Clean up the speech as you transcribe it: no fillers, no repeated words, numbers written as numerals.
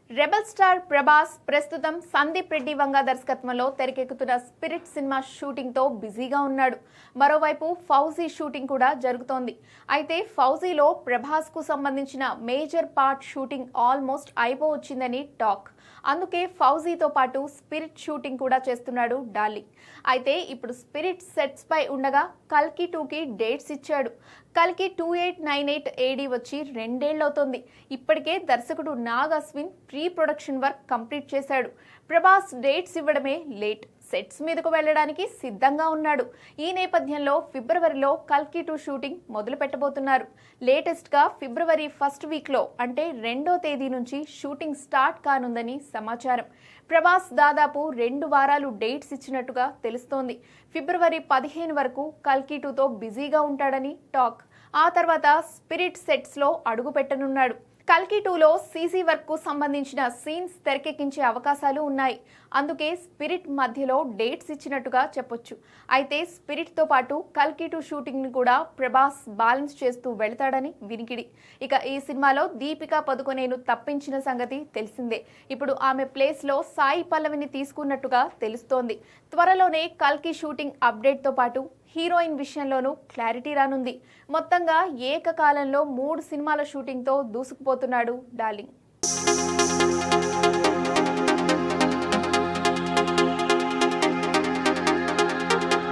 Rebel star Prabhas ప్రస్తుతం సందీప్ రెడ్డి వంగ దర్శకత్వంలో తెరకెక్కుతున్న స్పిరిట్ సినిమా షూటింగ్ తో బిజీగా ఉన్నాడు. మరోవైపు ఫౌజీ షూటింగ్ కూడా జరుగుతోంది. అయితే ఫౌజీలో ప్రభాస్ కు సంబంధించిన మేజర్ పార్ట్ షూటింగ్ ఆల్మోస్ట్ అయిపోవచ్చిందని టాక్. అందుకే ఫౌజీతో పాటు స్పిరిట్ షూటింగ్ కూడా చేస్తున్నాడు డార్లింగ్. అయితే ఇప్పుడు స్పిరిట్ సెట్స్ పై ఉండగా కల్కి 2కి డేట్స్ ఇచ్చాడు. కల్కి 2898 AD వచ్చి 2 ఏళ్లవుతోంది. ఇప్పటికే దర్శకుడు Nag Ashwin pre production work complete చేశాడు. ప్రభాస్ డేట్స్ ఇవ్వడమే లేట్. సెట్స్ మీదకు వెళ్లడానికి సిద్ధంగా ఉన్నాడు. ఈ నేపథ్యంలో ఫిబ్రవరిలో కల్కి 2 షూటింగ్ మొదలు పెట్టబోతున్నారు. లేటెస్ట్ గా ఫిబ్రవరి 1st వీక్ లో అంటే 2వ తేదీ నుంచి షూటింగ్ స్టార్ట్ కానుందని సమాచారం. ప్రభాస్ దాదాపు 2 వారాలు డేట్స్ ఇచ్చినట్టుగా తెలుస్తోంది. ఫిబ్రవరి 15 వరకు కల్కి 2తో బిజీగా ఉంటాడని టాక్. ఆ తర్వాత స్పిరిట్ సెట్స్ లో అడుగు పెట్టనున్నాడు. కల్కి 2లో సీసీ వర్క్ కు సంబంధించిన సీన్స్ తెరకెక్కించే అవకాశాలు ఉన్నాయి. అందుకే స్పిరిట్ మధ్యలో డేట్స్ ఇచ్చినట్టుగా చెప్పొచ్చు. అయితే స్పిరిట్ తో పాటు కల్కి 2 షూటింగ్ ని కూడా ప్రభాస్ బ్యాలెన్స్ చేస్తూ వెళతాడని వినికిడి. ఇక ఈ సినిమాలో దీపికా పదుకొనేను తప్పించిన సంగతి తెలిసిందే. ఇప్పుడు ఆమె ప్లేస్ లో సాయి పల్లవిని తీసుకున్నట్టుగా తెలుస్తోంది. త్వరలోనే కల్కి షూటింగ్ అప్డేట్ తో పాటు హీరోయిన్ విషయంలోనూ క్లారిటీ రానుంది. మొత్తంగా ఏకకాలంలో 3 సినిమాల షూటింగ్తో దూసుకుపోతున్నాడు డార్లింగ్.